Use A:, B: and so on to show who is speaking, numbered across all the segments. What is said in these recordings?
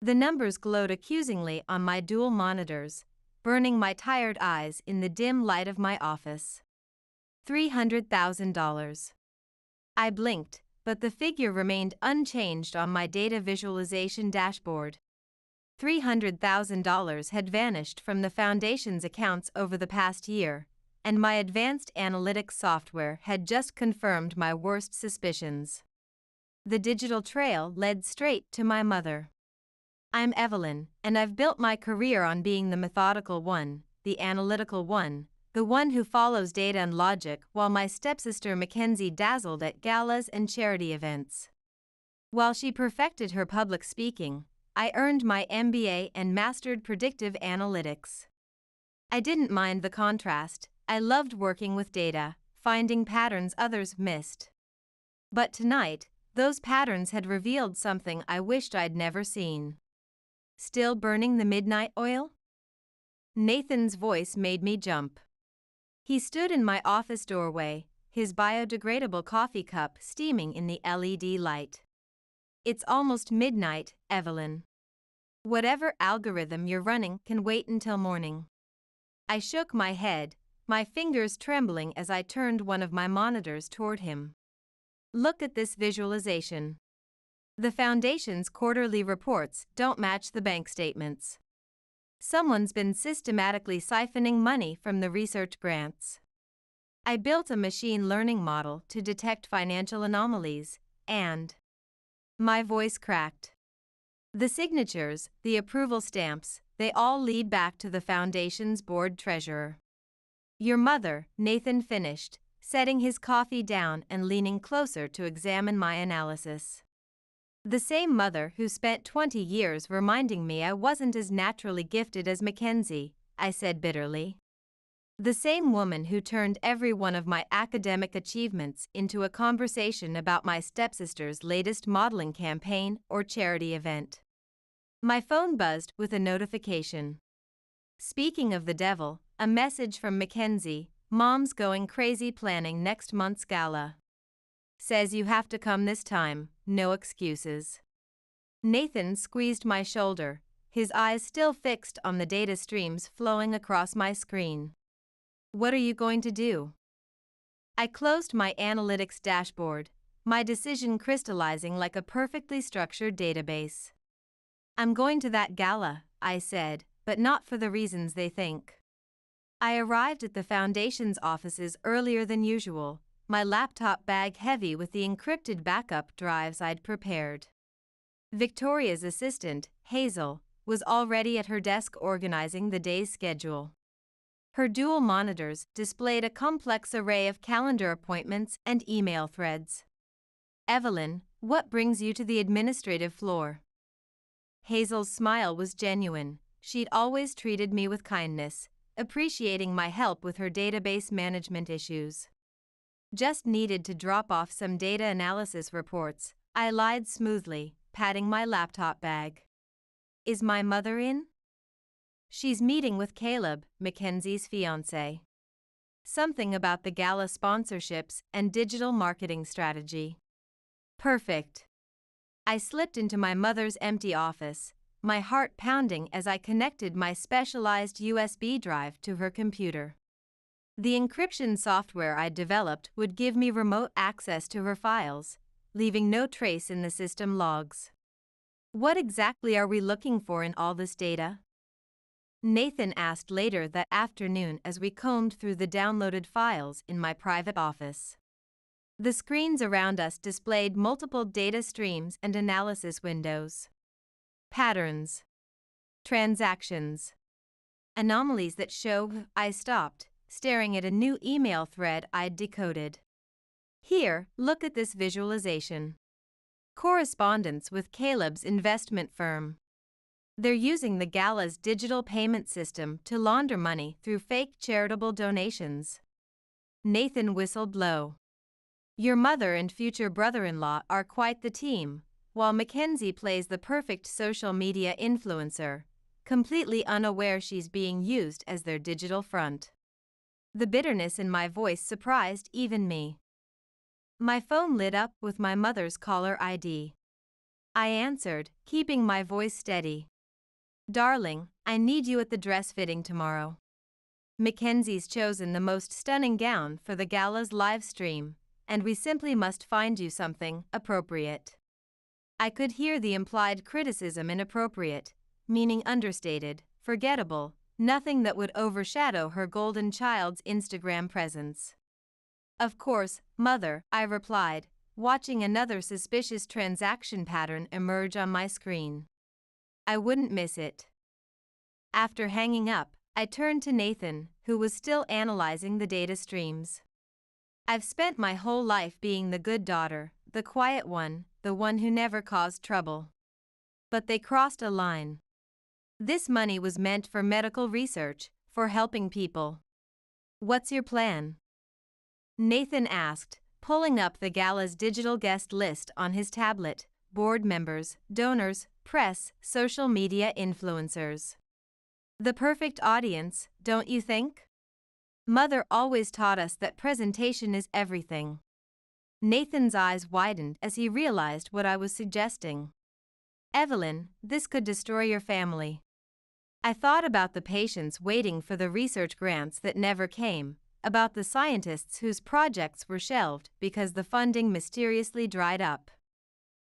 A: The numbers glowed accusingly on my dual monitors, burning my tired eyes in the dim light of my office. $300,000. I blinked, but the figure remained unchanged on my data visualization dashboard. $300,000 had vanished from the Foundation's accounts over the past year, and my advanced analytics software had just confirmed my worst suspicions. The digital trail led straight to my mother. I'm Evelyn, and I've built my career on being the methodical one, the analytical one, the one who follows data and logic, while my stepsister Mackenzie dazzled at galas and charity events. While she perfected her public speaking, I earned my MBA and mastered predictive analytics. I didn't mind the contrast. I loved working with data, finding patterns others missed. But tonight, those patterns had revealed something I wished I'd never seen. Still burning the midnight oil? Nathan's voice made me jump. He stood in my office doorway, his biodegradable coffee cup steaming in the LED light. It's almost midnight, Evelyn. Whatever algorithm you're running can wait until morning. I shook my head, my fingers trembling as I turned one of my monitors toward him. Look at this visualization. The Foundation's quarterly reports don't match the bank statements. Someone's been systematically siphoning money from the research grants. I built a machine learning model to detect financial anomalies, and my voice cracked. The signatures, the approval stamps, they all lead back to the Foundation's board treasurer. Your mother, Nathan finished, setting his coffee down and leaning closer to examine my analysis. The same mother who spent 20 years reminding me I wasn't as naturally gifted as Mackenzie, I said bitterly. The same woman who turned every one of my academic achievements into a conversation about my stepsister's latest modeling campaign or charity event. My phone buzzed with a notification. Speaking of the devil, a message from Mackenzie, Mom's going crazy planning next month's gala. Says you have to come this time, no excuses. Nathan squeezed my shoulder, his eyes still fixed on the data streams flowing across my screen. What are you going to do? I closed my analytics dashboard, my decision crystallizing like a perfectly structured database. I'm going to that gala, I said, but not for the reasons they think. I arrived at the Foundation's offices earlier than usual, my laptop bag heavy with the encrypted backup drives I'd prepared. Victoria's assistant, Hazel, was already at her desk organizing the day's schedule. Her dual monitors displayed a complex array of calendar appointments and email threads. Evelyn, what brings you to the administrative floor? Hazel's smile was genuine. She'd always treated me with kindness, appreciating my help with her database management issues. Just needed to drop off some data analysis reports, I lied smoothly, patting my laptop bag. Is my mother in? She's meeting with Caleb, Mackenzie's fiancé. Something about the gala sponsorships and digital marketing strategy. Perfect. I slipped into my mother's empty office, my heart pounding as I connected my specialized USB drive to her computer. The encryption software I'd developed would give me remote access to her files, leaving no trace in the system logs. What exactly are we looking for in all this data? Nathan asked later that afternoon as we combed through the downloaded files in my private office. The screens around us displayed multiple data streams and analysis windows. Patterns. Transactions. Anomalies that show. I stopped, staring at a new email thread I'd decoded. Here, look at this visualization. Correspondence with Caleb's investment firm. They're using the gala's digital payment system to launder money through fake charitable donations. Nathan whistled low. Your mother and future brother-in-law are quite the team, while Mackenzie plays the perfect social media influencer, completely unaware she's being used as their digital front. The bitterness in my voice surprised even me. My phone lit up with my mother's caller ID. I answered, keeping my voice steady. Darling, I need you at the dress fitting tomorrow. Mackenzie's chosen the most stunning gown for the gala's live stream, and we simply must find you something appropriate. I could hear the implied criticism inappropriate, meaning understated, forgettable, nothing that would overshadow her golden child's Instagram presence. Of course, Mother, I replied, watching another suspicious transaction pattern emerge on my screen. I wouldn't miss it. After hanging up, I turned to Nathan, who was still analyzing the data streams. I've spent my whole life being the good daughter, the quiet one, the one who never caused trouble. But they crossed a line. This money was meant for medical research, for helping people. What's your plan? Nathan asked, pulling up the gala's digital guest list on his tablet: board members, donors, press, social media influencers. The perfect audience, don't you think? Mother always taught us that presentation is everything. Nathan's eyes widened as he realized what I was suggesting. Evelyn, this could destroy your family. I thought about the patients waiting for the research grants that never came, about the scientists whose projects were shelved because the funding mysteriously dried up.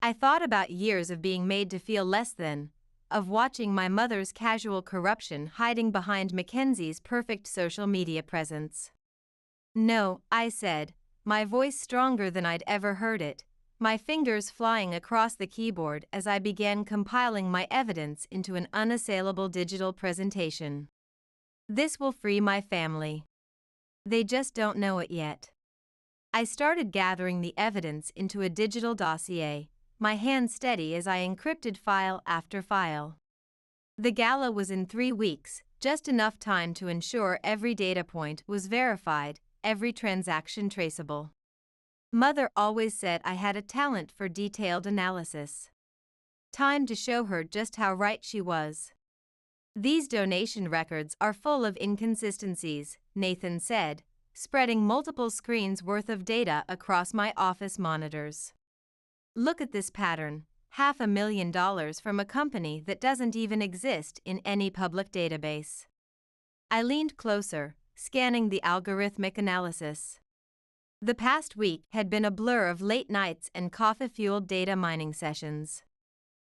A: I thought about years of being made to feel less than, of watching my mother's casual corruption hiding behind Mackenzie's perfect social media presence. No, I said, my voice stronger than I'd ever heard it, my fingers flying across the keyboard as I began compiling my evidence into an unassailable digital presentation. This will free my family. They just don't know it yet. I started gathering the evidence into a digital dossier, my hand steady as I encrypted file after file. The gala was in 3 weeks, just enough time to ensure every data point was verified, every transaction traceable. Mother always said I had a talent for detailed analysis. Time to show her just how right she was. These donation records are full of inconsistencies, Nathan said, spreading multiple screens worth of data across my office monitors. Look at this pattern: $500,000 from a company that doesn't even exist in any public database. I leaned closer, scanning the algorithmic analysis. The past week had been a blur of late nights and coffee-fueled data mining sessions.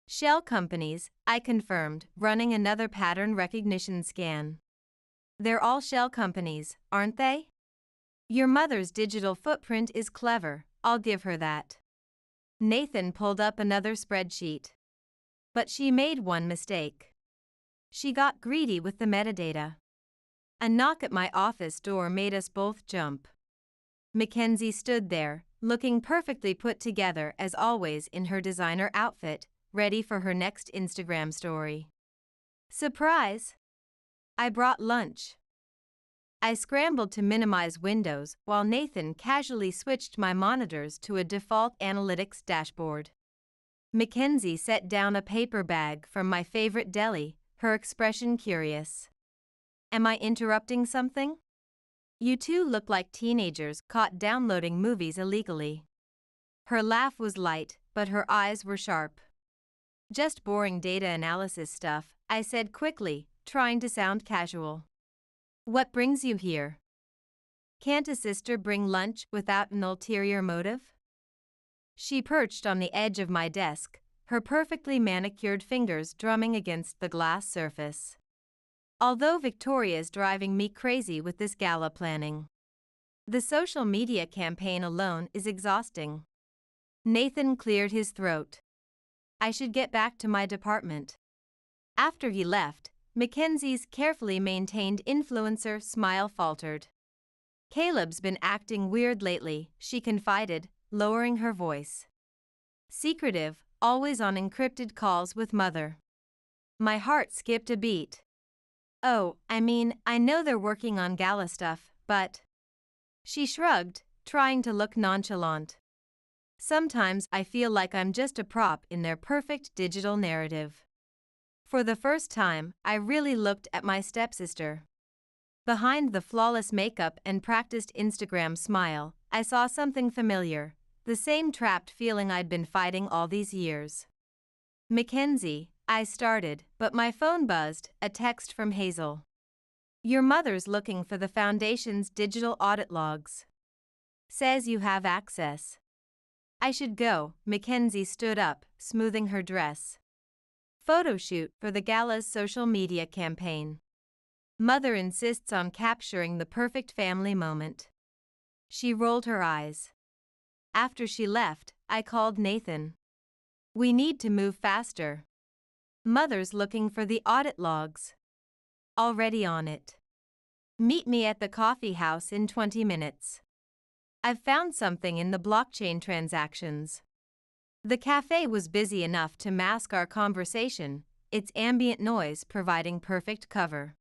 A: Shell companies, I confirmed, running another pattern recognition scan. They're all shell companies, aren't they? Your mother's digital footprint is clever, I'll give her that. Nathan pulled up another spreadsheet. But she made one mistake. She got greedy with the metadata. A knock at my office door made us both jump. Mackenzie stood there, looking perfectly put together as always in her designer outfit, ready for her next Instagram story. Surprise! I brought lunch. I scrambled to minimize windows while Nathan casually switched my monitors to a default analytics dashboard. Mackenzie set down a paper bag from my favorite deli, her expression curious. Am I interrupting something? You two look like teenagers caught downloading movies illegally. Her laugh was light, but her eyes were sharp. Just boring data analysis stuff, I said quickly, trying to sound casual. What brings you here? Can't a sister bring lunch without an ulterior motive? She perched on the edge of my desk, her perfectly manicured fingers drumming against the glass surface. Although Victoria's driving me crazy with this gala planning. The social media campaign alone is exhausting. Nathan cleared his throat. I should get back to my department. After he left, Mackenzie's carefully maintained influencer smile faltered. Caleb's been acting weird lately, she confided, lowering her voice. Secretive, always on encrypted calls with Mother. My heart skipped a beat. Oh, I mean, I know they're working on gala stuff, but... She shrugged, trying to look nonchalant. Sometimes I feel like I'm just a prop in their perfect digital narrative. For the first time, I really looked at my stepsister. Behind the flawless makeup and practiced Instagram smile, I saw something familiar, the same trapped feeling I'd been fighting all these years. Mackenzie, I started, but my phone buzzed, a text from Hazel. Your mother's looking for the Foundation's digital audit logs. Says you have access. I should go. Mackenzie stood up, smoothing her dress. Photo shoot for the gala's social media campaign. Mother insists on capturing the perfect family moment. She rolled her eyes. After she left, I called Nathan. We need to move faster. Mother's looking for the audit logs. Already on it. Meet me at the coffee house in 20 minutes. I've found something in the blockchain transactions. The cafe was busy enough to mask our conversation, its ambient noise providing perfect cover.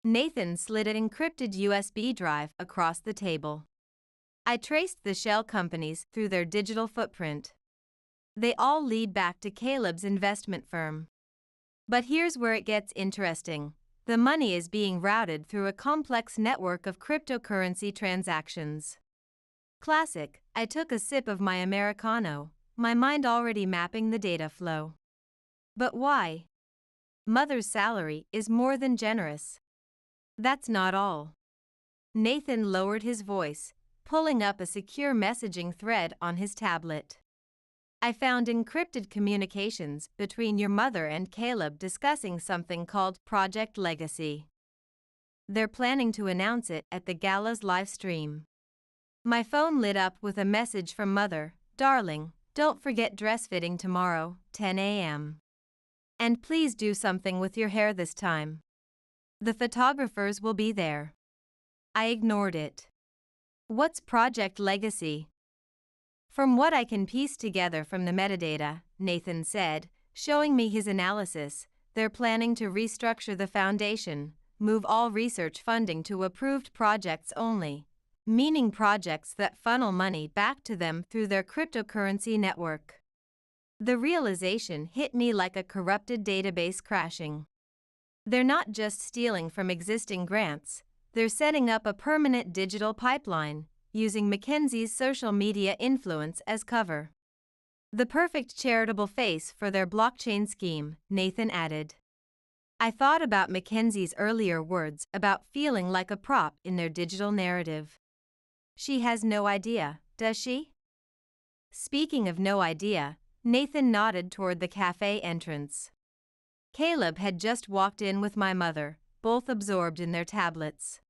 A: Nathan slid an encrypted USB drive across the table. I traced the shell companies through their digital footprint. They all lead back to Caleb's investment firm. But here's where it gets interesting. The money is being routed through a complex network of cryptocurrency transactions. Classic. I took a sip of my Americano, my mind already mapping the data flow. But why? Mother's salary is more than generous. That's not all. Nathan lowered his voice, pulling up a secure messaging thread on his tablet. I found encrypted communications between your mother and Caleb discussing something called Project Legacy. They're planning to announce it at the gala's live stream. My phone lit up with a message from Mother. Darling, don't forget dress fitting tomorrow, 10 a.m. And please do something with your hair this time. The photographers will be there. I ignored it. What's Project Legacy? From what I can piece together from the metadata, Nathan said, showing me his analysis, they're planning to restructure the foundation, move all research funding to approved projects only, meaning projects that funnel money back to them through their cryptocurrency network. The realization hit me like a corrupted database crashing. They're not just stealing from existing grants, they're setting up a permanent digital pipeline, using Mackenzie's social media influence as cover. The perfect charitable face for their blockchain scheme, Nathan added. I thought about Mackenzie's earlier words about feeling like a prop in their digital narrative. She has no idea, does she? Speaking of no idea, Nathan nodded toward the cafe entrance. Caleb had just walked in with my mother, both absorbed in their tablets.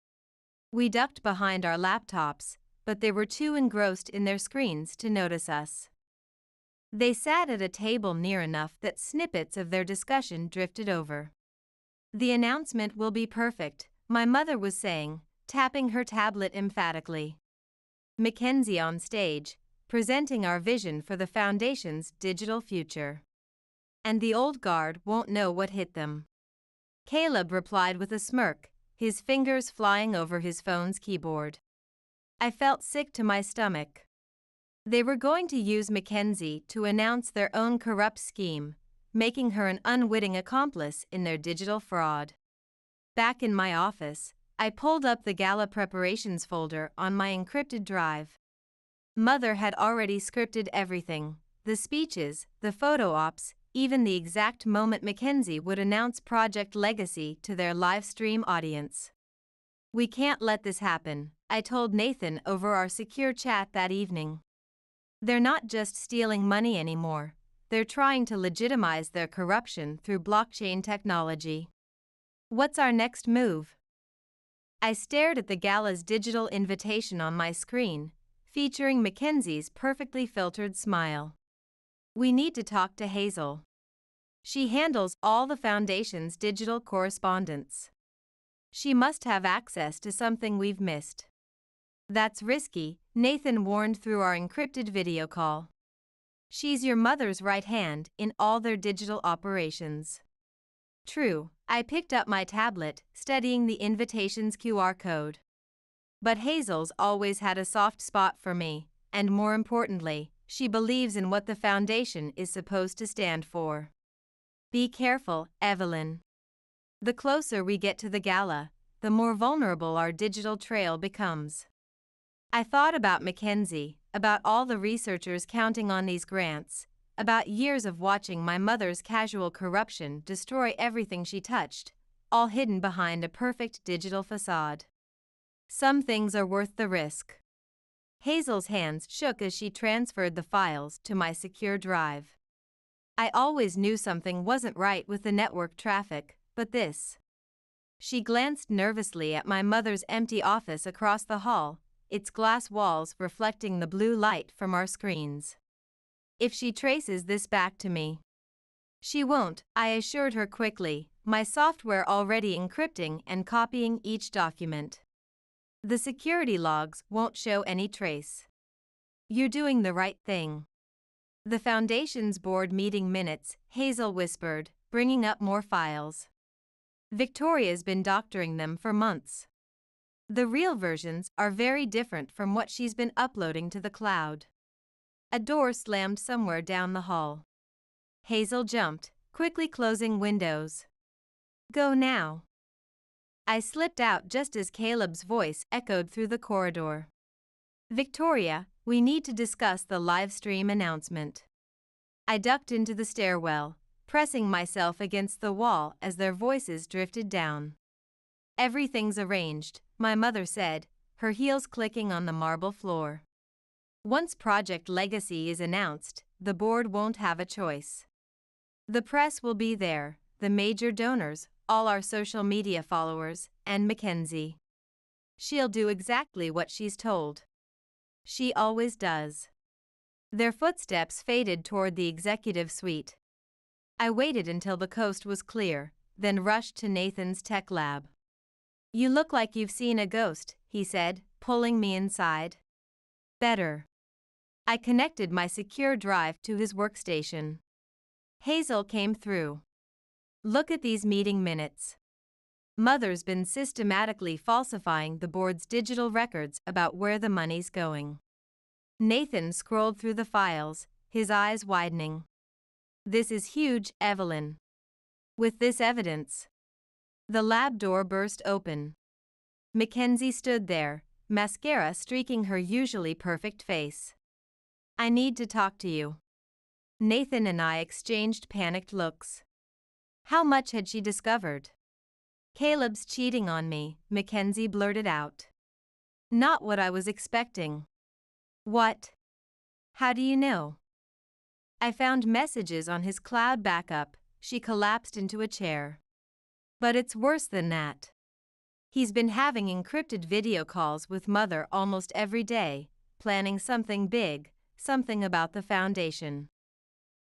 A: We ducked behind our laptops, but they were too engrossed in their screens to notice us. They sat at a table near enough that snippets of their discussion drifted over. The announcement will be perfect, my mother was saying, tapping her tablet emphatically. Mackenzie on stage, presenting our vision for the Foundation's digital future. And the old guard won't know what hit them. Caleb replied with a smirk, his fingers flying over his phone's keyboard. I felt sick to my stomach. They were going to use Mackenzie to announce their own corrupt scheme, making her an unwitting accomplice in their digital fraud. Back in my office, I pulled up the gala preparations folder on my encrypted drive. Mother had already scripted everything, the speeches, the photo ops, even the exact moment Mackenzie would announce Project Legacy to their live stream audience. We can't let this happen, I told Nathan over our secure chat that evening. They're not just stealing money anymore, they're trying to legitimize their corruption through blockchain technology. What's our next move? I stared at the gala's digital invitation on my screen, featuring Mackenzie's perfectly filtered smile. We need to talk to Hazel. She handles all the Foundation's digital correspondence. She must have access to something we've missed. That's risky, Nathan warned through our encrypted video call. She's your mother's right hand in all their digital operations. True, I picked up my tablet, studying the invitation's QR code. But Hazel's always had a soft spot for me, and more importantly, she believes in what the Foundation is supposed to stand for. Be careful, Evelyn. The closer we get to the gala, the more vulnerable our digital trail becomes. I thought about Mackenzie, about all the researchers counting on these grants, about years of watching my mother's casual corruption destroy everything she touched, all hidden behind a perfect digital facade. Some things are worth the risk. Hazel's hands shook as she transferred the files to my secure drive. I always knew something wasn't right with the network traffic, but this. She glanced nervously at my mother's empty office across the hall, its glass walls reflecting the blue light from our screens. If she traces this back to me. She won't, I assured her quickly, my software already encrypting and copying each document. The security logs won't show any trace. You're doing the right thing. The Foundation's board meeting minutes, Hazel whispered, bringing up more files. Victoria's been doctoring them for months. The real versions are very different from what she's been uploading to the cloud. A door slammed somewhere down the hall. Hazel jumped, quickly closing windows. Go now. I slipped out just as Caleb's voice echoed through the corridor. Victoria, we need to discuss the live stream announcement. I ducked into the stairwell, pressing myself against the wall as their voices drifted down. Everything's arranged, my mother said, her heels clicking on the marble floor. Once Project Legacy is announced, the board won't have a choice. The press will be there, the major donors, all our social media followers, and Mackenzie. She'll do exactly what she's told. She always does. Their footsteps faded toward the executive suite. I waited until the coast was clear, then rushed to Nathan's tech lab. You look like you've seen a ghost, he said, pulling me inside. Better. I connected my secure drive to his workstation. Hazel came through. Look at these meeting minutes. Mother's been systematically falsifying the board's digital records about where the money's going. Nathan scrolled through the files, his eyes widening. This is huge, Evelyn. With this evidence. The lab door burst open. Mackenzie stood there, mascara streaking her usually perfect face. I need to talk to you. Nathan and I exchanged panicked looks. How much had she discovered? Caleb's cheating on me, Mackenzie blurted out. Not what I was expecting. What? How do you know? I found messages on his cloud backup, she collapsed into a chair. But it's worse than that. He's been having encrypted video calls with Mother almost every day, planning something big, something about the Foundation.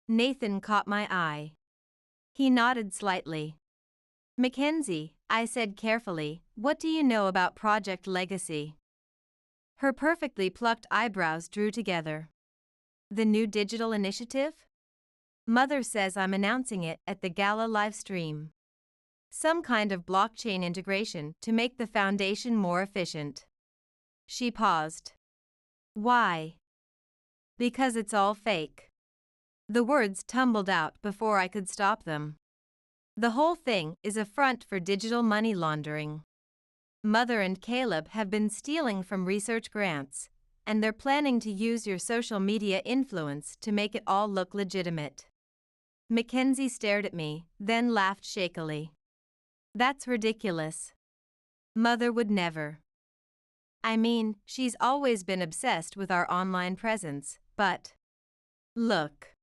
A: Nathan caught my eye. He nodded slightly. Mackenzie, I said carefully, what do you know about Project Legacy? Her perfectly plucked eyebrows drew together. The new digital initiative? Mother says I'm announcing it at the gala live stream. Some kind of blockchain integration to make the Foundation more efficient. She paused. Why? Because it's all fake. The words tumbled out before I could stop them. The whole thing is a front for digital money laundering. Mother and Caleb have been stealing from research grants, and they're planning to use your social media influence to make it all look legitimate. Mackenzie stared at me, then laughed shakily. That's ridiculous. Mother would never. I mean, she's always been obsessed with our online presence, but... Look.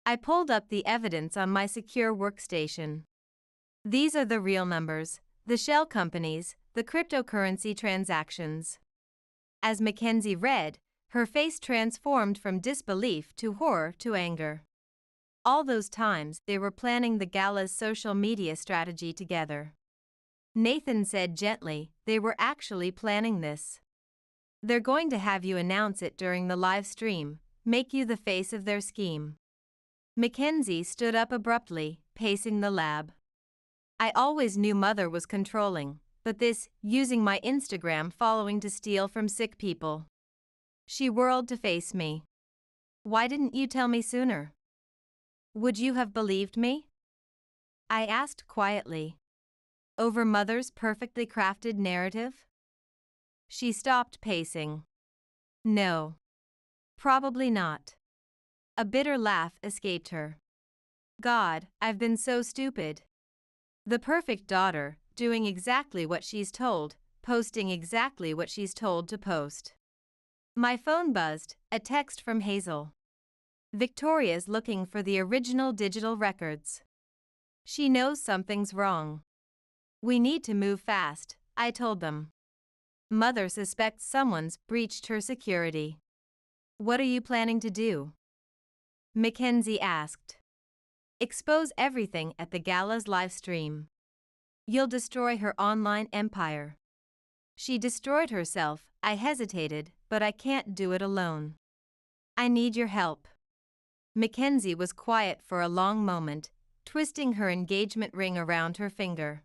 A: I pulled up the evidence on my secure workstation. These are the real numbers, the shell companies, the cryptocurrency transactions. As Mackenzie read, her face transformed from disbelief to horror to anger. All those times they were planning the gala's social media strategy together. Nathan said gently, they were actually planning this. They're going to have you announce it during the live stream, make you the face of their scheme. Mackenzie stood up abruptly, pacing the lab. I always knew Mother was controlling, but this, using my Instagram following to steal from sick people. She whirled to face me. Why didn't you tell me sooner? Would you have believed me? I asked quietly. Over Mother's perfectly crafted narrative? She stopped pacing. No. Probably not. A bitter laugh escaped her. God, I've been so stupid. The perfect daughter, doing exactly what she's told, posting exactly what she's told to post. My phone buzzed, a text from Hazel. Victoria's looking for the original digital records. She knows something's wrong. We need to move fast, I told them. Mother suspects someone's breached her security. What are you planning to do? Mackenzie asked. Expose everything at the gala's live stream. You'll destroy her online empire. She destroyed herself. I hesitated, but I can't do it alone. I need your help. Mackenzie was quiet for a long moment, twisting her engagement ring around her finger.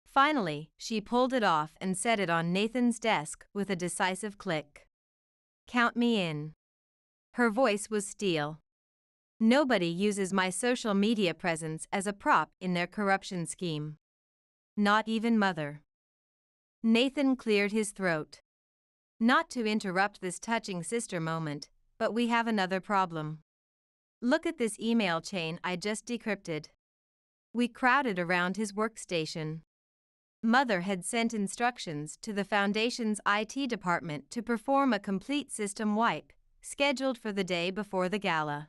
A: Finally, she pulled it off and set it on Nathan's desk with a decisive click. Count me in. Her voice was steel. Nobody uses my social media presence as a prop in their corruption scheme. Not even Mother. Nathan cleared his throat. Not to interrupt this touching sister moment, but we have another problem. Look at this email chain I just decrypted. We crowded around his workstation. Mother had sent instructions to the Foundation's IT department to perform a complete system wipe, scheduled for the day before the gala.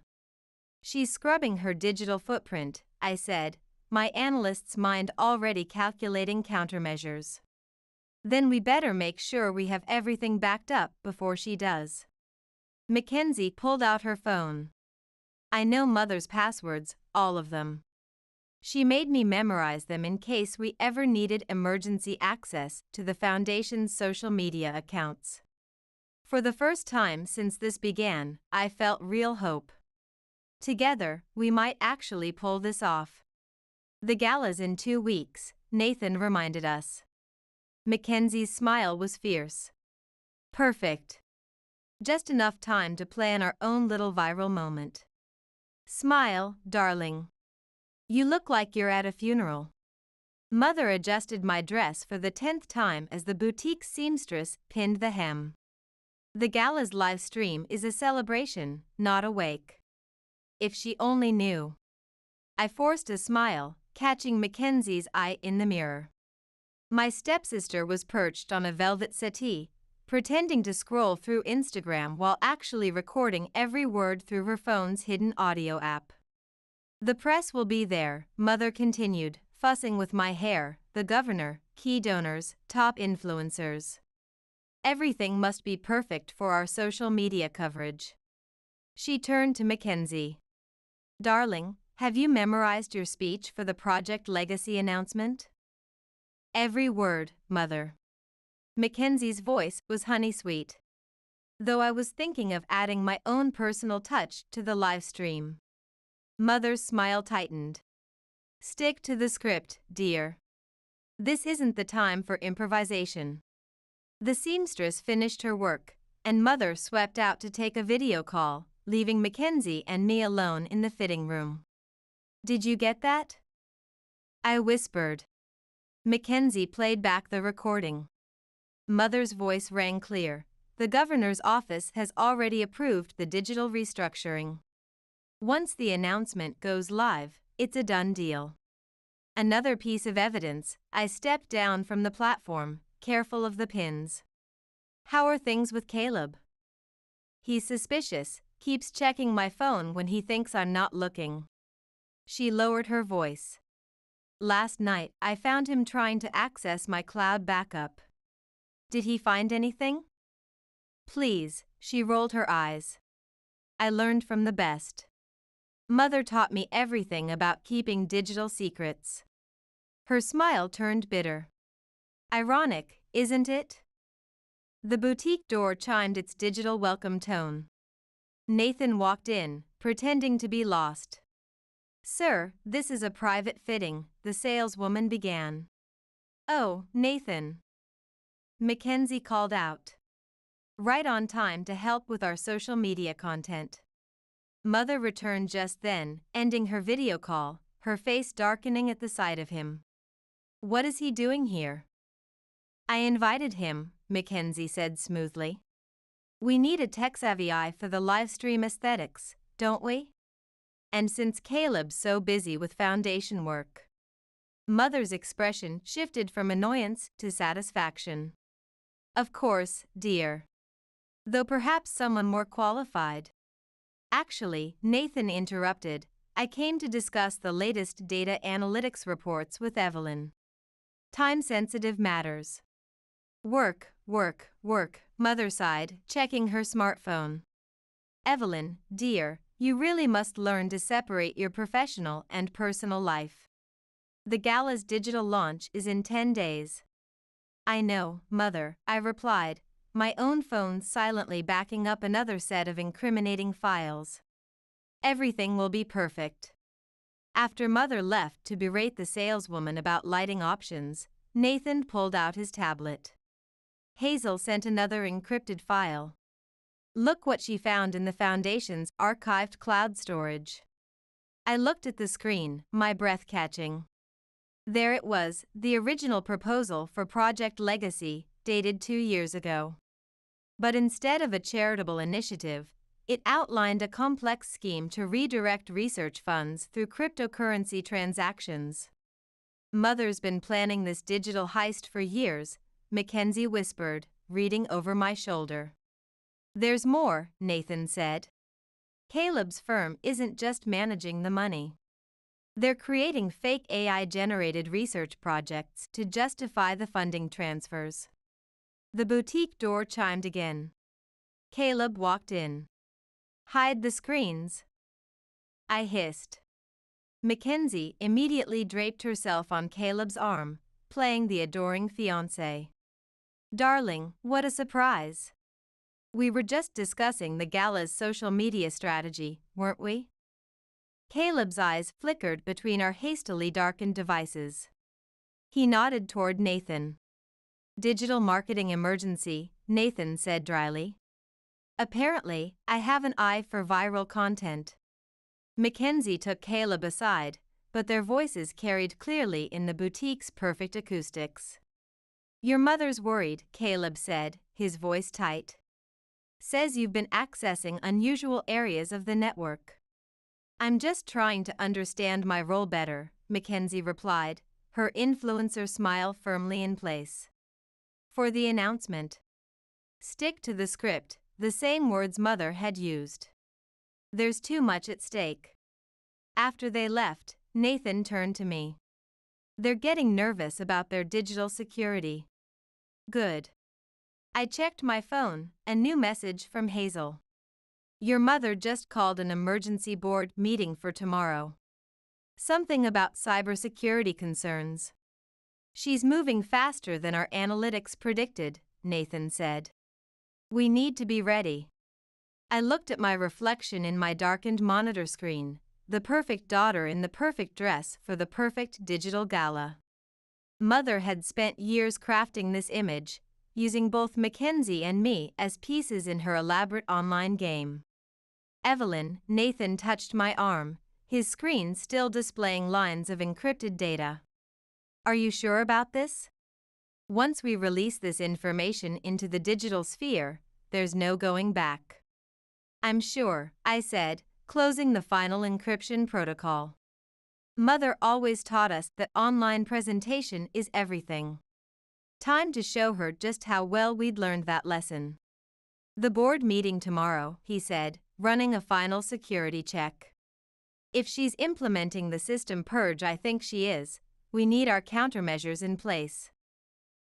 A: She's scrubbing her digital footprint, I said, my analyst's mind already calculating countermeasures. Then we better make sure we have everything backed up before she does. Mackenzie pulled out her phone. I know Mother's passwords, all of them. She made me memorize them in case we ever needed emergency access to the Foundation's social media accounts. For the first time since this began, I felt real hope. Together, we might actually pull this off. The gala's in 2 weeks, Nathan reminded us. Mackenzie's smile was fierce. Perfect. Just enough time to plan our own little viral moment. Smile, darling. You look like you're at a funeral. Mother adjusted my dress for the 10th time as the boutique seamstress pinned the hem. The gala's live stream is a celebration, not a wake. If she only knew. I forced a smile, catching Mackenzie's eye in the mirror. My stepsister was perched on a velvet settee, pretending to scroll through Instagram while actually recording every word through her phone's hidden audio app. The press will be there, Mother continued, fussing with my hair, the governor, key donors, top influencers. Everything must be perfect for our social media coverage. She turned to Mackenzie. Darling, have you memorized your speech for the Project Legacy announcement? Every word, Mother. Mackenzie's voice was honey-sweet. Though I was thinking of adding my own personal touch to the live stream. Mother's smile tightened. Stick to the script, dear. This isn't the time for improvisation. The seamstress finished her work, and Mother swept out to take a video call, leaving Mackenzie and me alone in the fitting room. Did you get that? I whispered. Mackenzie played back the recording. Mother's voice rang clear. The governor's office has already approved the digital restructuring. Once the announcement goes live, it's a done deal. Another piece of evidence, I stepped down from the platform, careful of the pins. How are things with Caleb? He's suspicious, keeps checking my phone when he thinks I'm not looking. She lowered her voice. Last night, I found him trying to access my cloud backup. Did he find anything? Please, she rolled her eyes. I learned from the best. Mother taught me everything about keeping digital secrets. Her smile turned bitter. Ironic, isn't it? The boutique door chimed its digital welcome tone. Nathan walked in, pretending to be lost. Sir, this is a private fitting, the saleswoman began. Oh, Nathan. Mackenzie called out. Right on time to help with our social media content. Mother returned just then, ending her video call, her face darkening at the sight of him. What is he doing here? I invited him, Mackenzie said smoothly. We need a tech-savvy eye for the livestream aesthetics, don't we? And since Caleb's so busy with foundation work. Mother's expression shifted from annoyance to satisfaction. Of course, dear. Though perhaps someone more qualified. Actually, Nathan interrupted, I came to discuss the latest data analytics reports with Evelyn. Time-sensitive matters. Work, Mother sighed, checking her smartphone. Evelyn, dear, you really must learn to separate your professional and personal life. The gala's digital launch is in 10 days. I know, Mother, I replied, my own phone silently backing up another set of incriminating files. Everything will be perfect. After Mother left to berate the saleswoman about lighting options, Nathan pulled out his tablet. Hazel sent another encrypted file. Look what she found in the Foundation's archived cloud storage. I looked at the screen, my breath catching. There it was, the original proposal for Project Legacy, dated 2 years ago. But instead of a charitable initiative, it outlined a complex scheme to redirect research funds through cryptocurrency transactions. Mother's been planning this digital heist for years, Mackenzie whispered, reading over my shoulder. There's more, Nathan said. Caleb's firm isn't just managing the money. They're creating fake AI-generated research projects to justify the funding transfers. The boutique door chimed again. Caleb walked in. Hide the screens, I hissed. Mackenzie immediately draped herself on Caleb's arm, playing the adoring fiancé. Darling, what a surprise. We were just discussing the gala's social media strategy, weren't we? Caleb's eyes flickered between our hastily darkened devices. He nodded toward Nathan. Digital marketing emergency, Nathan said dryly. Apparently, I have an eye for viral content. Mackenzie took Caleb aside, but their voices carried clearly in the boutique's perfect acoustics. Your mother's worried, Caleb said, his voice tight. Says you've been accessing unusual areas of the network. I'm just trying to understand my role better, Mackenzie replied, her influencer smile firmly in place. For the announcement. Stick to the script, the same words Mother had used. There's too much at stake. After they left, Nathan turned to me. They're getting nervous about their digital security. Good. I checked my phone, a new message from Hazel. Your mother just called an emergency board meeting for tomorrow. Something about cybersecurity concerns. She's moving faster than our analytics predicted, Nathan said. We need to be ready. I looked at my reflection in my darkened monitor screen, the perfect daughter in the perfect dress for the perfect digital gala. Mother had spent years crafting this image, using both Mackenzie and me as pieces in her elaborate online game. Evelyn, Nathan touched my arm, his screen still displaying lines of encrypted data. Are you sure about this? Once we release this information into the digital sphere, there's no going back. I'm sure, I said, closing the final encryption protocol. Mother always taught us that online presentation is everything. Time to show her just how well we'd learned that lesson. The board meeting tomorrow, he said, running a final security check. If she's implementing the system purge I think she is, we need our countermeasures in place.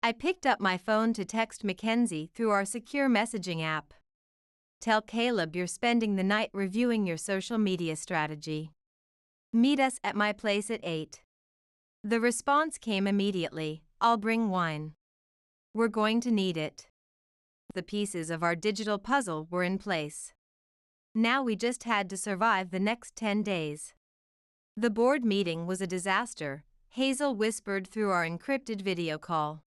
A: I picked up my phone to text Mackenzie through our secure messaging app. Tell Caleb you're spending the night reviewing your social media strategy. Meet us at my place at 8. The response came immediately, I'll bring wine. We're going to need it. The pieces of our digital puzzle were in place. Now we just had to survive the next 10 days. The board meeting was a disaster, Hazel whispered through our encrypted video call.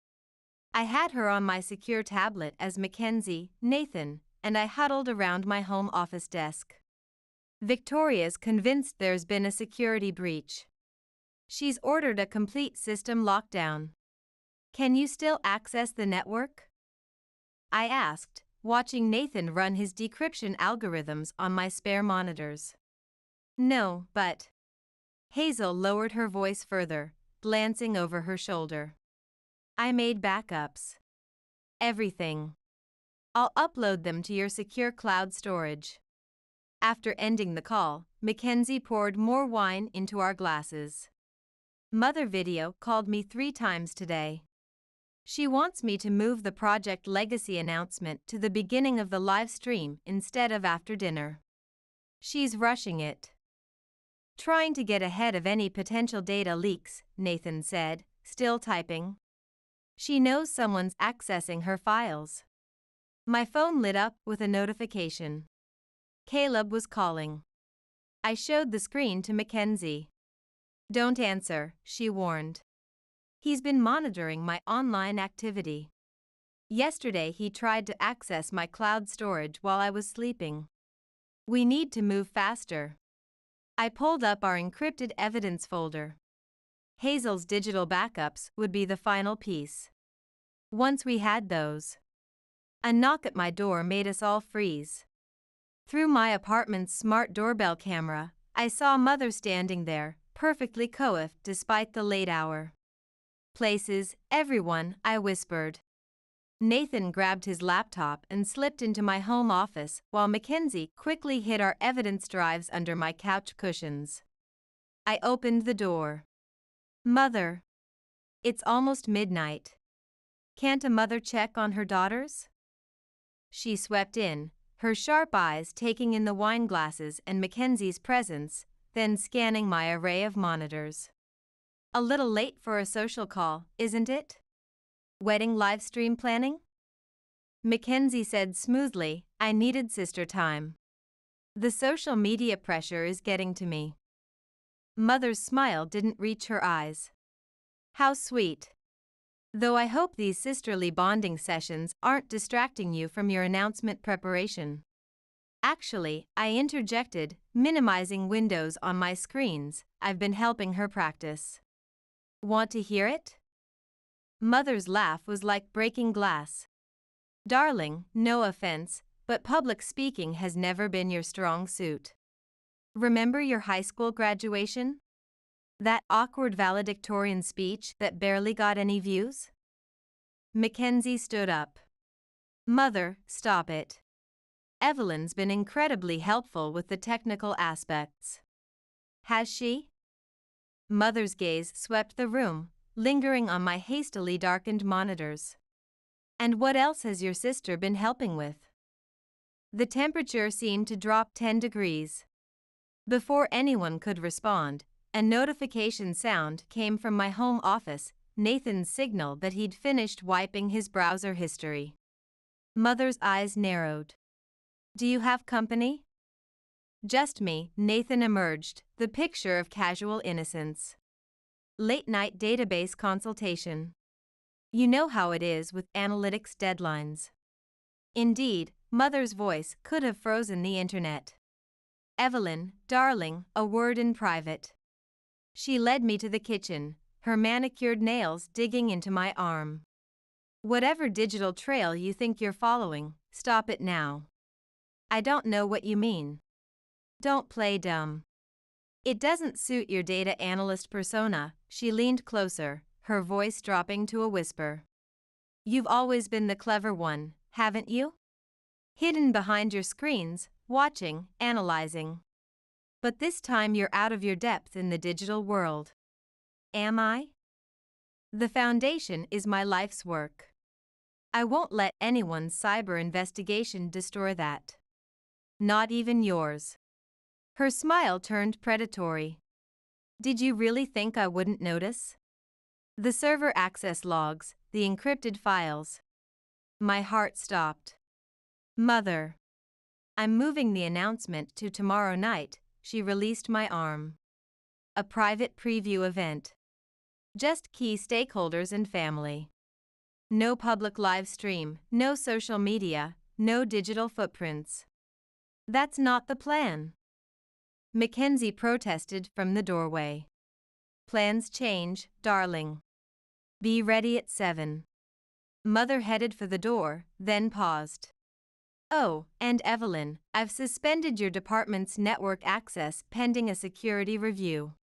A: I had her on my secure tablet as Mackenzie, Nathan, and I huddled around my home office desk. Victoria's convinced there's been a security breach. She's ordered a complete system lockdown. Can you still access the network? I asked, watching Nathan run his decryption algorithms on my spare monitors. No, but... Hazel lowered her voice further, glancing over her shoulder. I made backups. Everything. I'll upload them to your secure cloud storage. After ending the call, Mackenzie poured more wine into our glasses. Mother video called me 3 times today. She wants me to move the Project Legacy announcement to the beginning of the live stream instead of after dinner. She's rushing it. Trying to get ahead of any potential data leaks, Nathan said, still typing. She knows someone's accessing her files. My phone lit up with a notification. Caleb was calling. I showed the screen to Mackenzie. Don't answer, she warned. He's been monitoring my online activity. Yesterday he tried to access my cloud storage while I was sleeping. We need to move faster. I pulled up our encrypted evidence folder. Hazel's digital backups would be the final piece. Once we had those, a knock at my door made us all freeze. Through my apartment's smart doorbell camera, I saw Mother standing there, perfectly coiffed despite the late hour. Places, everyone, I whispered. Nathan grabbed his laptop and slipped into my home office while Mackenzie quickly hid our evidence drives under my couch cushions. I opened the door. Mother. It's almost midnight. Can't a mother check on her daughters? She swept in, her sharp eyes taking in the wine glasses and Mackenzie's presence, then scanning my array of monitors. A little late for a social call, isn't it? Wedding live stream planning? Mackenzie said smoothly, I needed sister time. The social media pressure is getting to me. Mother's smile didn't reach her eyes. How sweet. Though I hope these sisterly bonding sessions aren't distracting you from your announcement preparation. Actually, I interjected, minimizing windows on my screens. I've been helping her practice. Want to hear it? Mother's laugh was like breaking glass. Darling, no offense, but public speaking has never been your strong suit. Remember your high school graduation? That awkward valedictorian speech that barely got any views? Mackenzie stood up. Mother, stop it. Evelyn's been incredibly helpful with the technical aspects. Has she? Mother's gaze swept the room, lingering on my hastily darkened monitors. And what else has your sister been helping with? The temperature seemed to drop 10 degrees. Before anyone could respond, a notification sound came from my home office, Nathan's signal that he'd finished wiping his browser history. Mother's eyes narrowed. Do you have company? Just me, Nathan emerged, the picture of casual innocence. Late-night database consultation. You know how it is with analytics deadlines. Indeed, Mother's voice could have frozen the internet. Evelyn, darling, a word in private. She led me to the kitchen, her manicured nails digging into my arm. Whatever digital trail you think you're following, stop it now. I don't know what you mean. Don't play dumb. It doesn't suit your data analyst persona. She leaned closer, her voice dropping to a whisper. You've always been the clever one, haven't you? Hidden behind your screens, watching, analyzing. But this time you're out of your depth in the digital world. Am I? The foundation is my life's work. I won't let anyone's cyber investigation destroy that. Not even yours. Her smile turned predatory. Did you really think I wouldn't notice? The server access logs, the encrypted files. My heart stopped. Mother. I'm moving the announcement to tomorrow night, she released my arm. A private preview event. Just key stakeholders and family. No public live stream, no social media, no digital footprints. That's not the plan. Mackenzie protested from the doorway. Plans change, darling. Be ready at 7. Mother headed for the door, then paused. Oh, and Evelyn, I've suspended your department's network access pending a security review.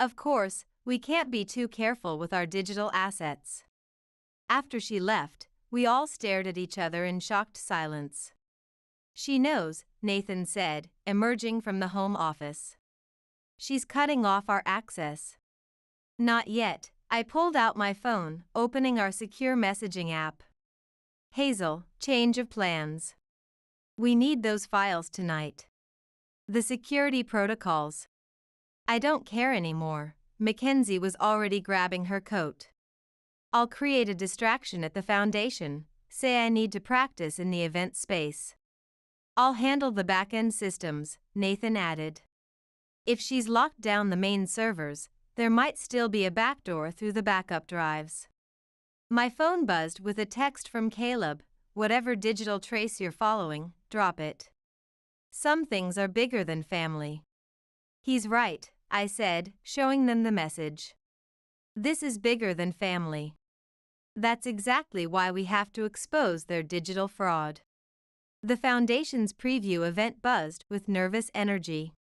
A: Of course, we can't be too careful with our digital assets. After she left, we all stared at each other in shocked silence. She knows, Nathan said, emerging from the home office. She's cutting off our access. Not yet. I pulled out my phone, opening our secure messaging app. Hazel, change of plans. We need those files tonight. The security protocols. I don't care anymore. Mackenzie was already grabbing her coat. I'll create a distraction at the foundation, say I need to practice in the event space. I'll handle the back-end systems, Nathan added. If she's locked down the main servers, there might still be a backdoor through the backup drives. My phone buzzed with a text from Caleb. Whatever digital trace you're following, drop it. Some things are bigger than family. He's right, I said, showing them the message. This is bigger than family. That's exactly why we have to expose their digital fraud. The Foundation's preview event buzzed with nervous energy.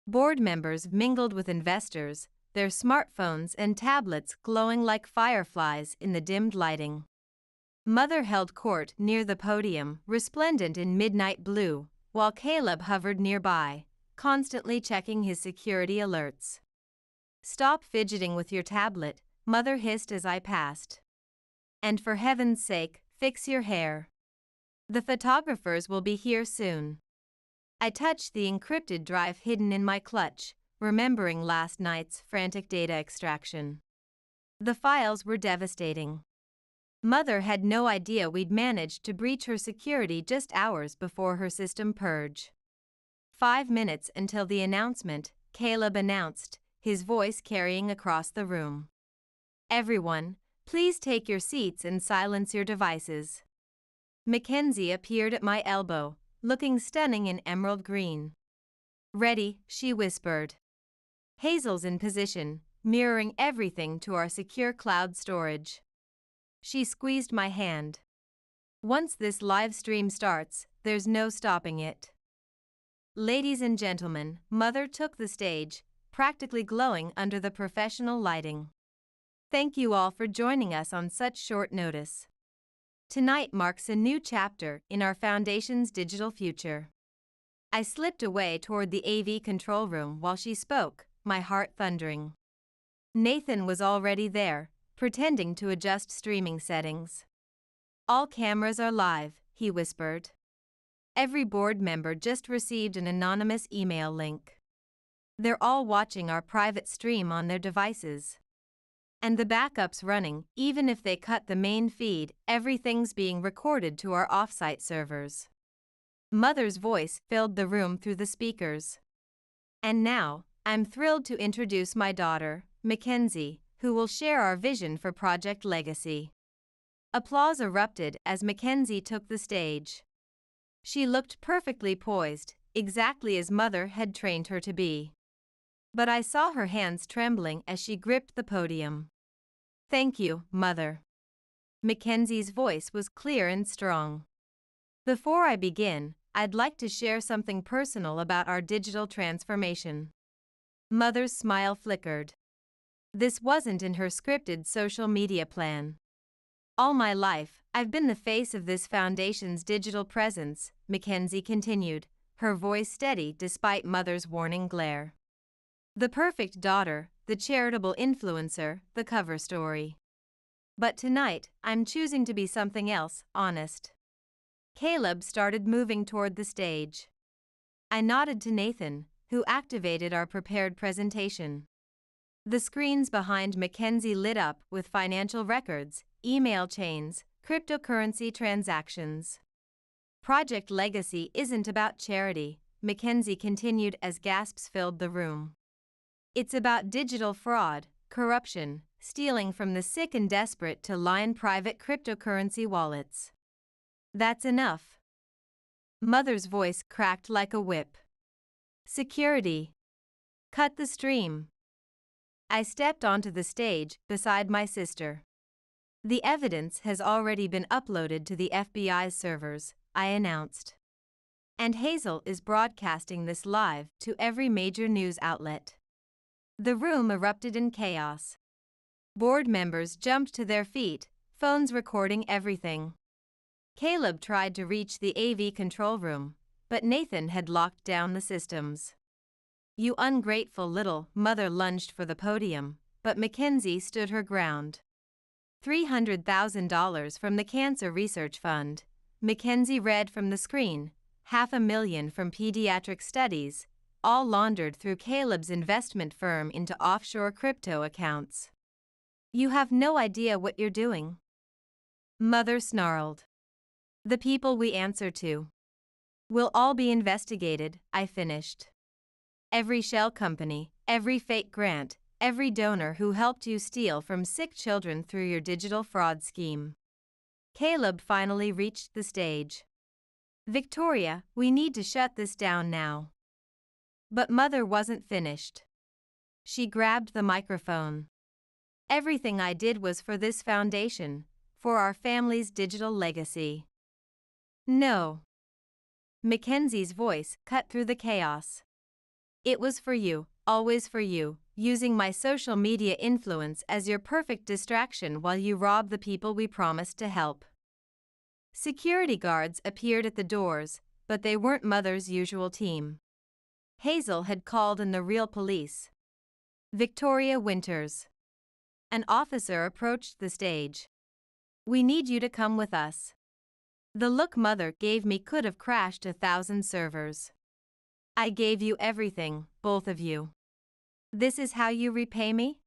A: Board members mingled with investors, their smartphones and tablets glowing like fireflies in the dimmed lighting. Mother held court near the podium, resplendent in midnight blue, while Caleb hovered nearby, constantly checking his security alerts. Stop fidgeting with your tablet, Mother hissed as I passed. And for heaven's sake, fix your hair. The photographers will be here soon. I touched the encrypted drive hidden in my clutch, remembering last night's frantic data extraction. The files were devastating. Mother had no idea we'd managed to breach her security just hours before her system purge. 5 minutes until the announcement, Caleb announced, his voice carrying across the room. Everyone, please take your seats and silence your devices. Mackenzie appeared at my elbow, looking stunning in emerald green. Ready, she whispered. Hazel's in position, mirroring everything to our secure cloud storage. She squeezed my hand. Once this live stream starts, there's no stopping it. Ladies and gentlemen, Mother took the stage, practically glowing under the professional lighting. Thank you all for joining us on such short notice. Tonight marks a new chapter in our Foundation's digital future. I slipped away toward the AV control room while she spoke, my heart thundering. Nathan was already there, pretending to adjust streaming settings. All cameras are live, he whispered. Every board member just received an anonymous email link. They're all watching our private stream on their devices. And the backup's running, even if they cut the main feed, everything's being recorded to our offsite servers. Mother's voice filled the room through the speakers. And now, I'm thrilled to introduce my daughter, Mackenzie, who will share our vision for Project Legacy. Applause erupted as Mackenzie took the stage. She looked perfectly poised, exactly as Mother had trained her to be. But I saw her hands trembling as she gripped the podium. Thank you, Mother. Mackenzie's voice was clear and strong. Before I begin, I'd like to share something personal about our digital transformation. Mother's smile flickered. This wasn't in her scripted social media plan. All my life, I've been the face of this Foundation's digital presence, Mackenzie continued, her voice steady despite Mother's warning glare. The perfect daughter, the charitable influencer, the cover story. But tonight, I'm choosing to be something else, honest. Caleb started moving toward the stage. I nodded to Nathan, who activated our prepared presentation. The screens behind Mackenzie lit up with financial records, email chains, cryptocurrency transactions. Project Legacy isn't about charity, Mackenzie continued as gasps filled the room. It's about digital fraud, corruption, stealing from the sick and desperate to line private cryptocurrency wallets. That's enough. Mother's voice cracked like a whip. Security. Cut the stream. I stepped onto the stage beside my sister. The evidence has already been uploaded to the FBI's servers, I announced. And Hazel is broadcasting this live to every major news outlet. The room erupted in chaos. Board members jumped to their feet, phones recording everything. Caleb tried to reach the AV control room, but Nathan had locked down the systems. "You ungrateful little," Mother lunged for the podium, but Mackenzie stood her ground. $300,000 from the Cancer Research Fund, Mackenzie read from the screen, $500,000 from pediatric studies, all laundered through Caleb's investment firm into offshore crypto accounts. "You have no idea what you're doing," Mother snarled. "The people we answer to will all be investigated," I finished. "Every shell company, every fake grant, every donor who helped you steal from sick children through your digital fraud scheme." Caleb finally reached the stage. "Victoria, we need to shut this down now." But Mother wasn't finished. She grabbed the microphone. "Everything I did was for this foundation, for our family's digital legacy." "No." Mackenzie's voice cut through the chaos. "It was for you, always for you, using my social media influence as your perfect distraction while you rob the people we promised to help." Security guards appeared at the doors, but they weren't Mother's usual team. Hazel had called in the real police. "Victoria Winters." An officer approached the stage. "We need you to come with us." The look Mother gave me could have crashed 1,000 servers. "I gave you everything, both of you. This is how you repay me?"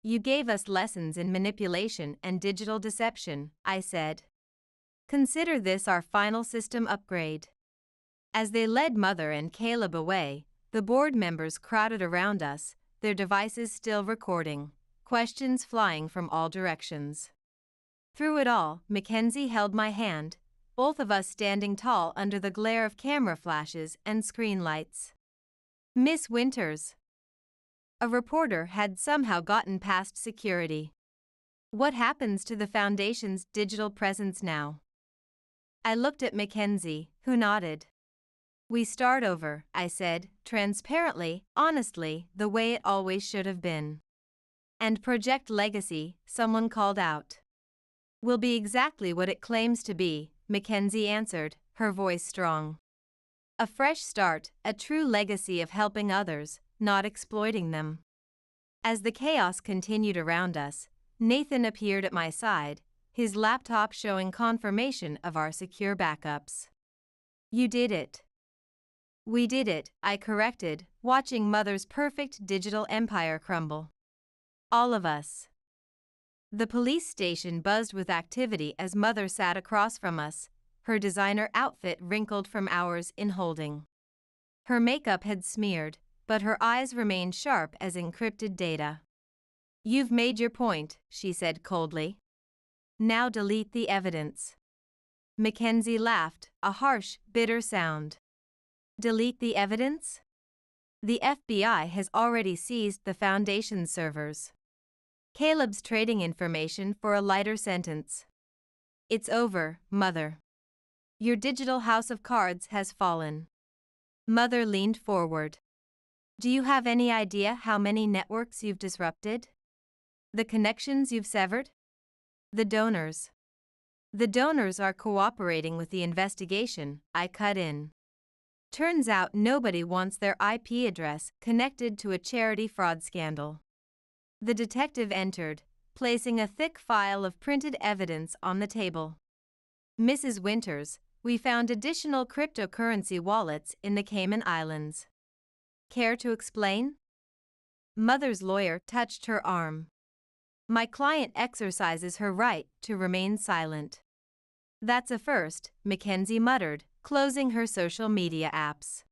A: "You gave us lessons in manipulation and digital deception," I said. "Consider this our final system upgrade." As they led Mother and Caleb away, the board members crowded around us, their devices still recording, questions flying from all directions. Through it all, Mackenzie held my hand, both of us standing tall under the glare of camera flashes and screen lights. "Miss Winters." A reporter had somehow gotten past security. "What happens to the Foundation's digital presence now?" I looked at Mackenzie, who nodded. "We start over," I said, transparently, honestly, the way it always should have been. "And Project Legacy," someone called out. "Will be exactly what it claims to be," Mackenzie answered, her voice strong. "A fresh start, a true legacy of helping others, not exploiting them." As the chaos continued around us, Nathan appeared at my side, his laptop showing confirmation of our secure backups. "You did it." "We did it," I corrected, watching Mother's perfect digital empire crumble. "All of us." The police station buzzed with activity as Mother sat across from us, her designer outfit wrinkled from hours in holding. Her makeup had smeared, but her eyes remained sharp as encrypted data. "You've made your point," she said coldly. "Now delete the evidence." Mackenzie laughed, a harsh, bitter sound. "Delete the evidence?" "The FBI has already seized the Foundation's servers." Caleb's trading information for a lighter sentence. "It's over, Mother. Your digital house of cards has fallen." Mother leaned forward. "Do you have any idea how many networks you've disrupted? The connections you've severed? The donors. The donors are cooperating with the investigation," I cut in. "Turns out nobody wants their IP address connected to a charity fraud scandal." The detective entered, placing a thick file of printed evidence on the table. "Mrs. Winters, we found additional cryptocurrency wallets in the Cayman Islands. Care to explain?" Mother's lawyer touched her arm. "My client exercises her right to remain silent." "That's a first," Mackenzie muttered, closing her social media apps.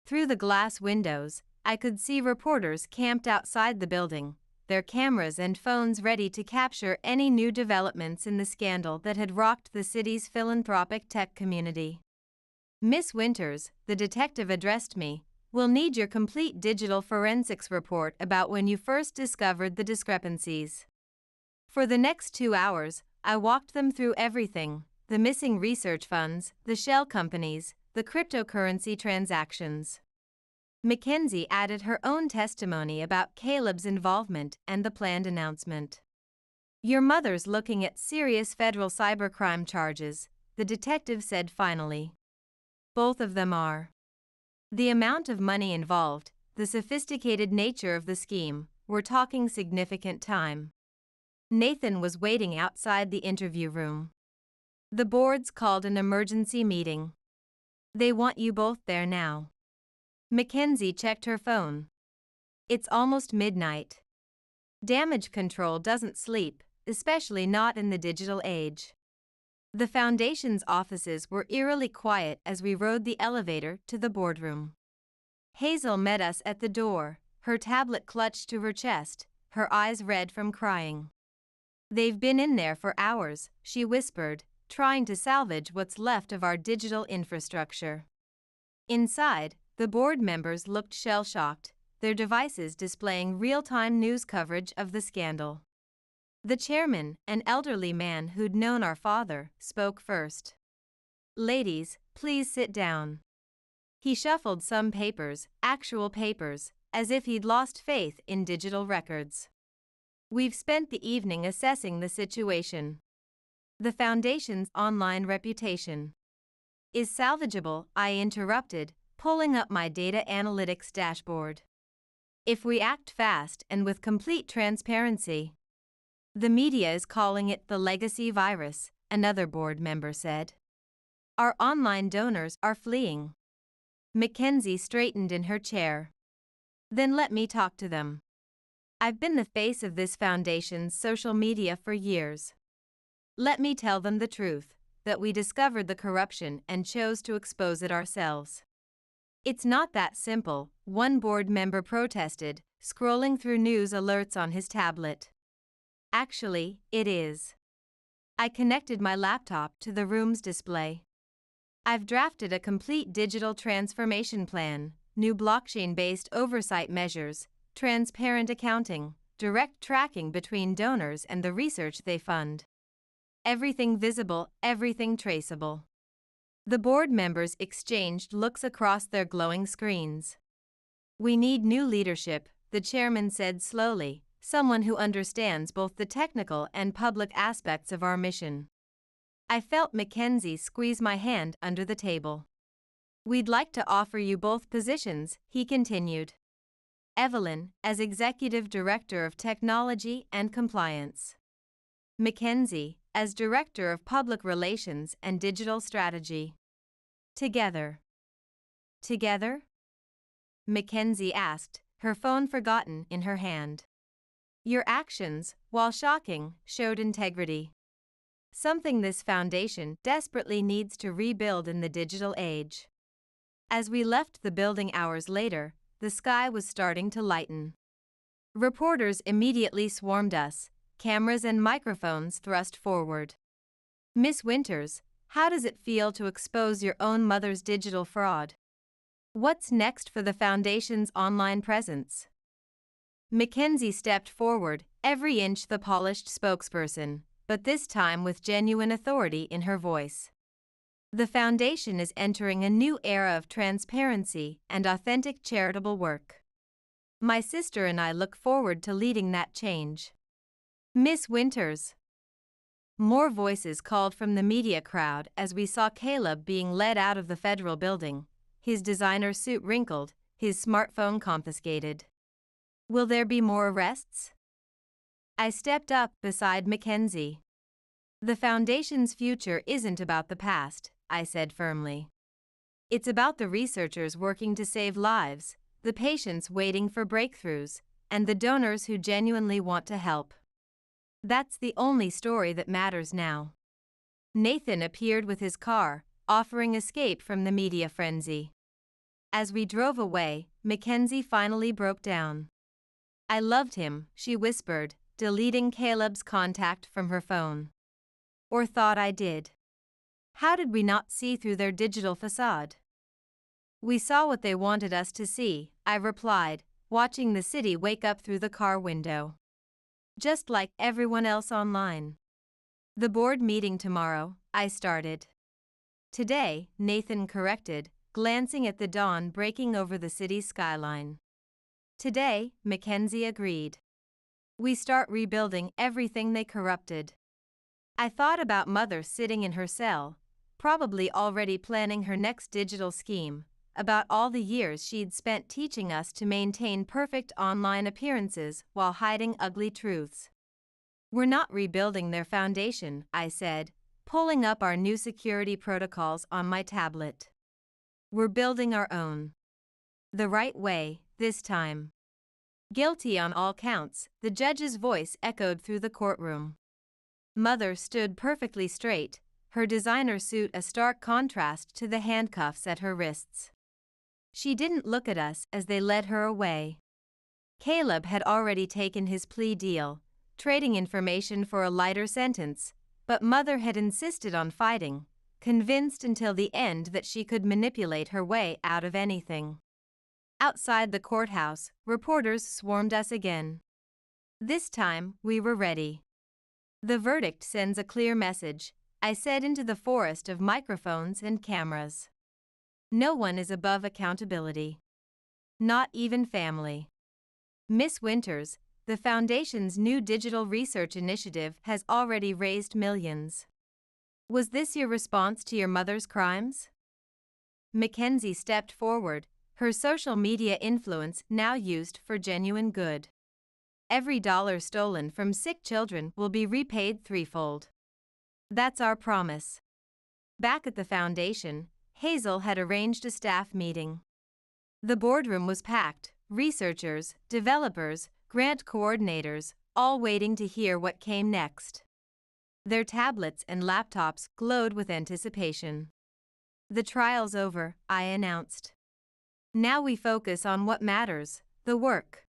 A: Through the glass windows, I could see reporters camped outside the building, their cameras and phones ready to capture any new developments in the scandal that had rocked the city's philanthropic tech community. "Miss Winters," the detective addressed me, "we'll need your complete digital forensics report about when you first discovered the discrepancies." For the next 2 hours, I walked them through everything, the missing research funds, the shell companies, the cryptocurrency transactions. Mackenzie added her own testimony about Caleb's involvement and the planned announcement. "Your mother's looking at serious federal cybercrime charges," the detective said finally. "Both of them are." The amount of money involved, the sophisticated nature of the scheme, were talking significant time. Nathan was waiting outside the interview room. "The board's called an emergency meeting. They want you both there now." Mackenzie checked her phone. "It's almost midnight. Damage control doesn't sleep, especially not in the digital age." The Foundation's offices were eerily quiet as we rode the elevator to the boardroom. Hazel met us at the door, her tablet clutched to her chest, her eyes red from crying. "They've been in there for hours," she whispered, trying to salvage what's left of our digital infrastructure. Inside, the board members looked shell-shocked, their devices displaying real-time news coverage of the scandal. The chairman, an elderly man who'd known our father, spoke first. "Ladies, please sit down." He shuffled some papers, actual papers, as if he'd lost faith in digital records. "We've spent the evening assessing the situation. The Foundation's online reputation is salvageable," I interrupted, pulling up my data analytics dashboard. "If we act fast and with complete transparency." "The media is calling it the legacy virus," another board member said. "Our online donors are fleeing." Mackenzie straightened in her chair. "Then let me talk to them. I've been the face of this foundation's social media for years. Let me tell them the truth, that we discovered the corruption and chose to expose it ourselves." "It's not that simple," one board member protested, scrolling through news alerts on his tablet. "Actually, it is." I connected my laptop to the room's display. "I've drafted a complete digital transformation plan, new blockchain-based oversight measures, transparent accounting, direct tracking between donors and the research they fund. Everything visible, everything traceable." The board members exchanged looks across their glowing screens. "We need new leadership," the chairman said slowly, "someone who understands both the technical and public aspects of our mission." I felt Mackenzie squeeze my hand under the table. "We'd like to offer you both positions," he continued. "Evelyn, as Executive Director of Technology and Compliance. Mackenzie, as Director of Public Relations and Digital Strategy. Together." "Together?" Mackenzie asked, her phone forgotten in her hand. "Your actions, while shocking, showed integrity. Something this foundation desperately needs to rebuild in the digital age." As we left the building hours later, the sky was starting to lighten. Reporters immediately swarmed us, cameras and microphones thrust forward. "Miss Winters, how does it feel to expose your own mother's digital fraud? What's next for the Foundation's online presence?" Mackenzie stepped forward, every inch the polished spokesperson, but this time with genuine authority in her voice. "The Foundation is entering a new era of transparency and authentic charitable work. My sister and I look forward to leading that change." "Miss Winters." More voices called from the media crowd as we saw Caleb being led out of the federal building, his designer suit wrinkled, his smartphone confiscated. "Will there be more arrests?" I stepped up beside Mackenzie. "The Foundation's future isn't about the past," I said firmly. "It's about the researchers working to save lives, the patients waiting for breakthroughs, and the donors who genuinely want to help. That's the only story that matters now." Nathan appeared with his car, offering escape from the media frenzy. As we drove away, Mackenzie finally broke down. "I loved him," she whispered, deleting Caleb's contact from her phone. "Or thought I did. How did we not see through their digital facade?" "We saw what they wanted us to see," I replied, watching the city wake up through the car window. "Just like everyone else online." The board meeting tomorrow, I started. Today, Nathan corrected, glancing at the dawn breaking over the city's skyline. Today, Mackenzie agreed. We start rebuilding everything they corrupted. I thought about Mother sitting in her cell, probably already planning her next digital scheme, about all the years she'd spent teaching us to maintain perfect online appearances while hiding ugly truths. We're not rebuilding their foundation, I said, pulling up our new security protocols on my tablet. We're building our own. The right way, this time. Guilty on all counts, the judge's voice echoed through the courtroom. Mother stood perfectly straight, her designer suit a stark contrast to the handcuffs at her wrists. She didn't look at us as they led her away. Caleb had already taken his plea deal, trading information for a lighter sentence, but Mother had insisted on fighting, convinced until the end that she could manipulate her way out of anything. Outside the courthouse, reporters swarmed us again. This time, we were ready. The verdict sends a clear message, I said into the forest of microphones and cameras. No one is above accountability. Not even family. Miss Winters, the Foundation's new digital research initiative has already raised millions. Was this your response to your mother's crimes? Mackenzie stepped forward, her social media influence now used for genuine good. Every dollar stolen from sick children will be repaid threefold. That's our promise. Back at the Foundation, Hazel had arranged a staff meeting. The boardroom was packed, researchers, developers, grant coordinators, all waiting to hear what came next. Their tablets and laptops glowed with anticipation. The trial's over, I announced. Now we focus on what matters, the work.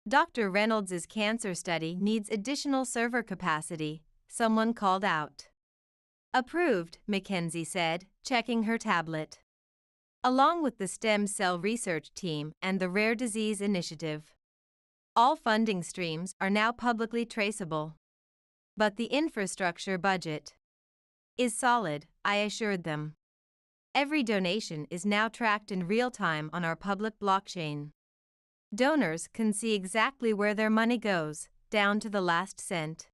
A: Dr. Reynolds' cancer study needs additional server capacity, someone called out. Approved, Mackenzie said, checking her tablet. Along with the stem cell research team and the rare disease initiative. All funding streams are now publicly traceable. But the infrastructure budget is solid, I assured them. Every donation is now tracked in real time on our public blockchain. Donors can see exactly where their money goes, down to the last cent.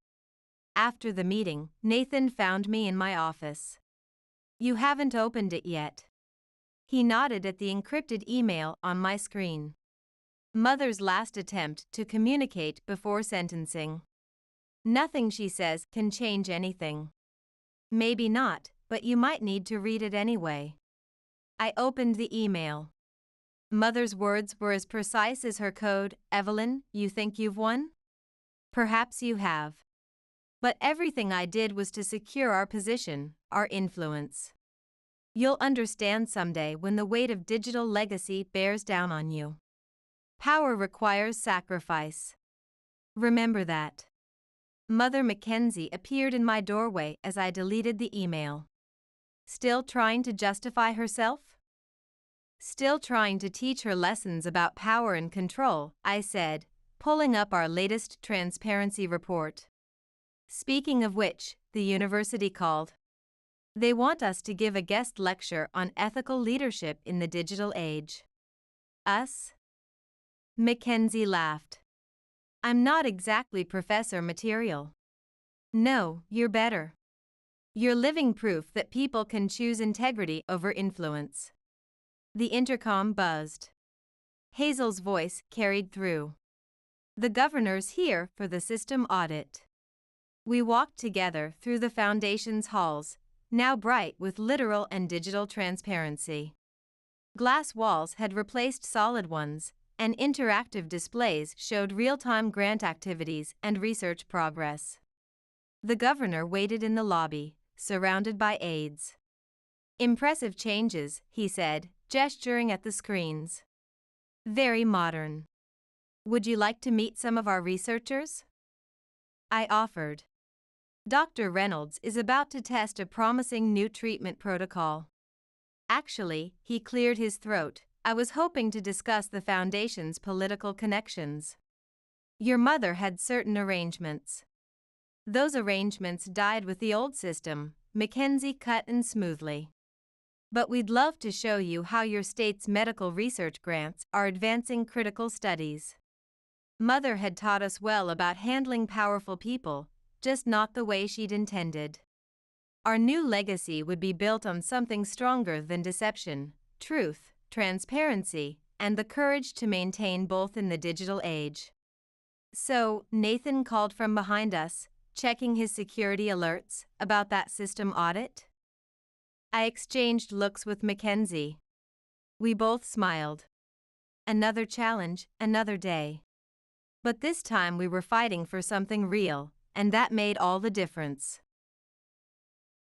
A: After the meeting, Nathan found me in my office. You haven't opened it yet. He nodded at the encrypted email on my screen. Mother's last attempt to communicate before sentencing. Nothing she says can change anything. Maybe not, but you might need to read it anyway. I opened the email. Mother's words were as precise as her code. Evelyn, you think you've won? Perhaps you have. But everything I did was to secure our position, our influence. You'll understand someday when the weight of digital legacy bears down on you. Power requires sacrifice. Remember that. Mother Mackenzie appeared in my doorway as I deleted the email. Still trying to justify herself? Still trying to teach her lessons about power and control, I said, pulling up our latest transparency report. Speaking of which, the university called. They want us to give a guest lecture on ethical leadership in the digital age. Us? Mackenzie laughed. I'm not exactly professor material. No, you're better. You're living proof that people can choose integrity over influence. The intercom buzzed. Hazel's voice carried through. The governor's here for the system audit. We walked together through the Foundation's halls, now bright with literal and digital transparency. Glass walls had replaced solid ones, and interactive displays showed real-time grant activities and research progress. The governor waited in the lobby, surrounded by aides. Impressive changes, he said, gesturing at the screens. Very modern. Would you like to meet some of our researchers? I offered. Dr. Reynolds is about to test a promising new treatment protocol. Actually, he cleared his throat. I was hoping to discuss the Foundation's political connections. Your mother had certain arrangements. Those arrangements died with the old system, Mackenzie cut in smoothly. But we'd love to show you how your state's medical research grants are advancing critical studies. Mother had taught us well about handling powerful people, just not the way she'd intended. Our new legacy would be built on something stronger than deception, truth, transparency, and the courage to maintain both in the digital age. So, Nathan called from behind us, checking his security alerts about that system audit. I exchanged looks with Mackenzie. We both smiled. Another challenge, another day. But this time we were fighting for something real, and that made all the difference.